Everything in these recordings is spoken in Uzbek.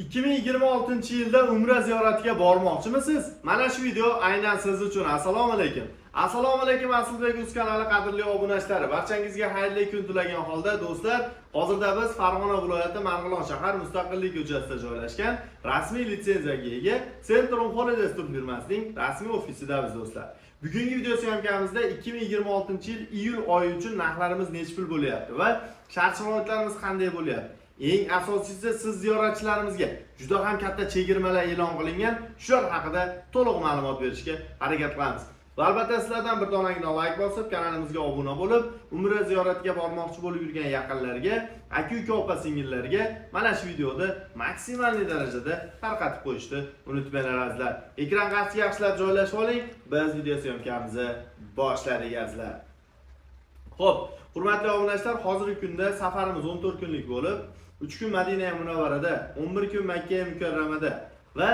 2026-yilda Umra ziyoratiga bormoqchimisiz? Mana shu video aynan siz uchun. Assalomu alaykum. Assalomu alaykum Aslbek Uz kanali qadrli obunachilari. Barchangizga xayrli kun tilagan holda do'stlar, hozirda biz Farg'ona viloyati Marg'ilon shahar Mustaqillik ko'chasida joylashgan rasmiy litsenziyaga ega Centrum Holidays firmasining rasmiy ofisidamiz do'stlar. Bugungi video syomkamizda 2026-yil iyul oyi uchun narxlarimiz necha pul bo'lyapti va shart-sharoitlarimiz qanday bo'lyapti? Eng asosiysi siz ziyoratchilarimizga juda ham katta chegirmalar e'lon qilingan, shular haqida to'liq ma'lumot berishga harakat qilamiz. Va albatta sizlardan bir donagina like bosib, kanalimizga obuna bo'lib, Umra ziyoratiga bormoqchi bo'lib yurgan yaqinlarga, aka-uka opa-singillarga mana shu videoda maksimal darajada tarqatib qo'yishni unutmanglar azizlar. Ekran qarshisiga yaxshilab joylashib oling, biz video syomkamizni boshladik azizlar. Xo'p, hurmatli obunachilar, hozirgi kunda safarimiz 14 kunlik bo'lib, 3 kun Madina Munavvarada, 11 kun Makka Mukarramada va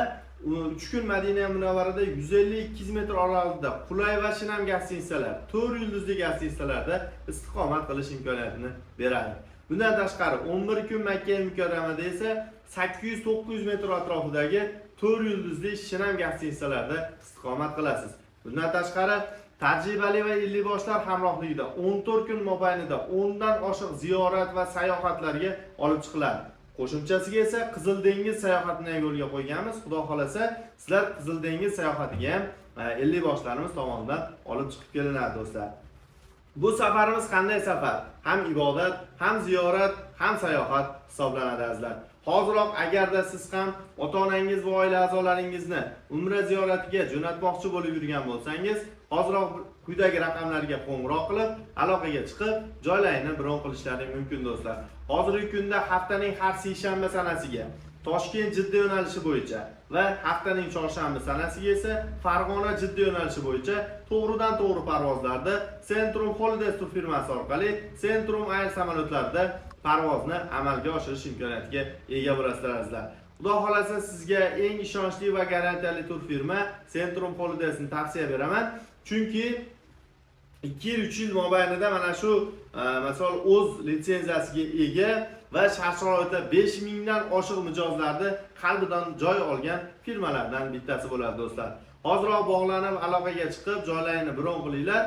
3 kun Madina Munavvarada 150-200 metr oralig'ida qulay va shinam gastinisalar, 4 yulduzli gastinisalarda istiqomat qilish imkoniyatini beradi. Bundan tashqari 11 kun Makka Mukarramada esa 800-900 metr atrofidagi 4 yulduzli shinam gastinisalarda istiqomat qilasiz. Bundan tashqari tajribali va illi boshlar hamrohligida 14 kun mobaynida 10 dan oshiq ziyorat va sayohatlarga olib chiqiladi. Qo'shimchasiga esa Qizil dengiz sayohatini yo'lga qo'yganmiz. Xudo xolasa, sizlar Qizil dengiz sayohatiga ham illi boshlarimiz tomonidan olib chiqib kelinadi do'stlar. Bu safarimiz qanday safar? Ham ibodat, ham ziyorat, ham sayohat hisoblanadi azizlar. Hoziroq agarda siz ham ota-onangiz va oila a'zolaringizni Umra ziyoratiga jo'natmoqchi bo'lib yurgan bo'lsangiz, hoziroq quyidagi raqamlarga qo'ng'iroq qilib, aloqaga chiqib, joylarini bron qilishlaring mumkin do'stlar. Hozirgi kunda haftaning har seshanba sanasiga Toshkent Jidda yo'nalishi bo'yicha va haftaning chorshanba sanasiga esa Farg'ona Jidda yo'nalishi bo'yicha to'g'ridan-to'g'ri parvozlarda Centrum Holidays firmasi orqali Centrum Air samolyotlarida parvozni amalga oshirish imkoniyatiga ega bo'lasizlar azizlar. Xudo xolasa sizga eng ishonchli va garantiyali tur firma Centrum Holidays'ni tavsiya beraman. Chunki 2-3 yil mobaynida mana shu misol o'z litsenziyasiga ega va shart-sharoitda 5000 dan oshiq mijozlarni qalbidan joy olgan firmalardan bittasi bo'ladi do'stlar. Hoziroq bog'lanib aloqaga chiqib, joylarini bron qilinglar.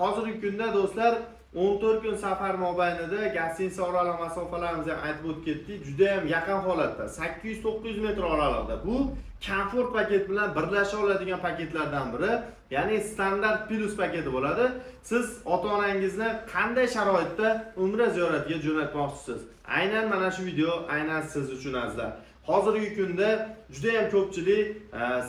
Hozirgi kunda do'stlar 14 kun safar mobaynida gastinsa oraliq masofalarimizni aytib o'tib ketdik. Juda ham yaqin holatda 800-900 metr oralig'ida. Bu komfort paket bilan birlasha oladigan paketlardan biri, ya'ni standart plus paketi bo'ladi. Siz ota-onangizni qanday sharoitda Umra ziyoratiga jo'natmoqchisiz? Aynan mana shu video aynan siz uchun azizlar. Hozirgi kunda juda ham ko'pchilik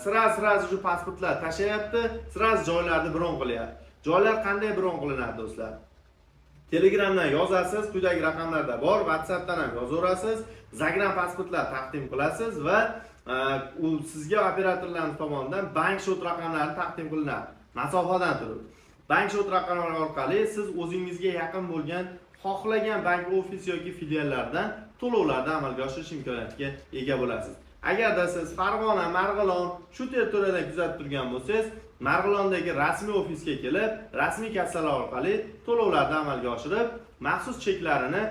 sira-sira shu pasportlar tashlayapti, sira joylarni bron qilyapti. Joylar qanday bron qilinadi do'stlar? Telegramdan yozasiz, quyidagi raqamlarda bor, WhatsAppdan ham yozaverasiz, Zagram pasportlar taqdim qilasiz va u sizga operatorlarning tomonidan bank shot raqamlari taqdim qilinadi. Masofadan turib. Bank shot raqamlari orqali siz o'zingizga yaqin bo'lgan xohlagan bank ofis yoki filiallardan to'lovlarni amalga oshirish imkoniyatiga ega bo'lasiz. Agarda siz Farg'ona, Marg'ilon shu territoriyada kuzatib turgan bo'lsangiz, Marg'ilondagi rasmiy ofisga kelib, rasmiy kassalar orqali to'lovlarni amalga oshirib, maxsus cheklarini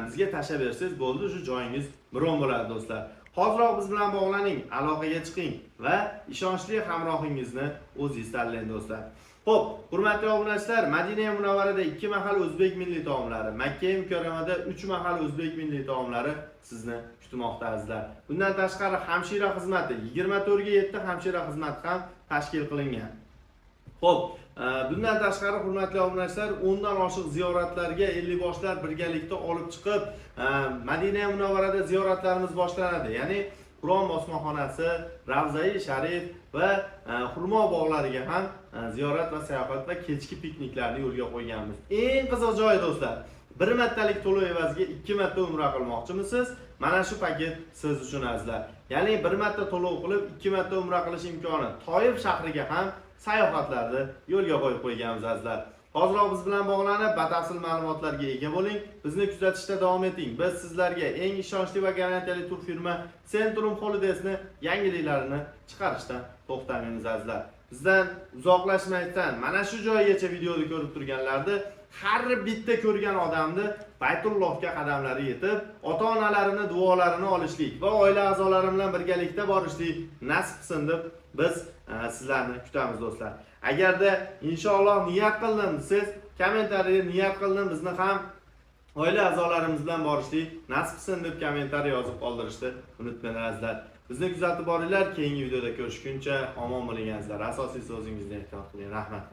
bizga tashlab bersangiz bo'ldi, shu joyingiz bron bo'ladi do'stlar. Hoziroq biz bilan bog'laning, aloqaga chiqing va ishonchli hamrohingizni o'zingiz tanlang do'stlar. Xo'p, hurmatli obunachilar, Madina Munavvarada 2 mahal o'zbek milliy taomlari, Makka Mukarramada 3 mahal o'zbek milliy taomlari sizni kutmoqda azizlar. Bundan tashqari hamshira xizmati 24 ga 7 hamshira xizmati ham tashkil qilingan. Xo'p, bundan tashqari hurmatli obunachilar, 10 dan oshiq ziyoratlarga 50 boshlar birgalikda olib chiqib, Madina Munavvarada ziyoratlarimiz boshlanadi. Ya'ni Qur'on bosmaxonasi, Ravza-i Sharif va xurmo bog'lariga ham ziyorat va sayohat va kechki pikniklarni yo'lga qo'yganmiz. Eng qiziq joyi do'stlar, bir martalik to'lov evaziga 2 marta umra qilmoqchimisiz? Mana shu paket siz uchun azizlar. Ya'ni bir marta to'lov qilib 2 marta umra qilish imkoni Toyib shahriga ham sayohatlarni yo'lga qo'yib qo'yganmiz azizlar. Hoziroq biz bilan bog'lanib, batafsil ma'lumotlarga ega bo'ling. Bizni kuzatishda davom eting. Biz sizlarga eng ishonchli va garantiyali tur firma Centrum Holidays'ni yangiliklarini chiqarishdan to'xtamaymiz azizlar. Bizdan uzoqlashmaydan mana shu joygacha videoni ko'rib turganlarni har bitta ko'rgan odamni Baytullohga qadamlari yetib, ota-onalarini duolarini olishlik va oila a'zolari bilan birgalikda borishlik nasib qilsin deb biz sizlarni kutamiz do'stlar. Agarda inshaalloh niyat qildim siz kommentariyga niyat qildim bizni ham oila a'zolarimiz bilan borishlik nasib qilsin deb kommentariy yozib qoldirishni unutmanglar. Bizni kuzatib boringlar. Keyingi videoda ko'rishguncha omon bo'linglar. Asosiysi o'zingizni ehtiyot qiling. Rahmat.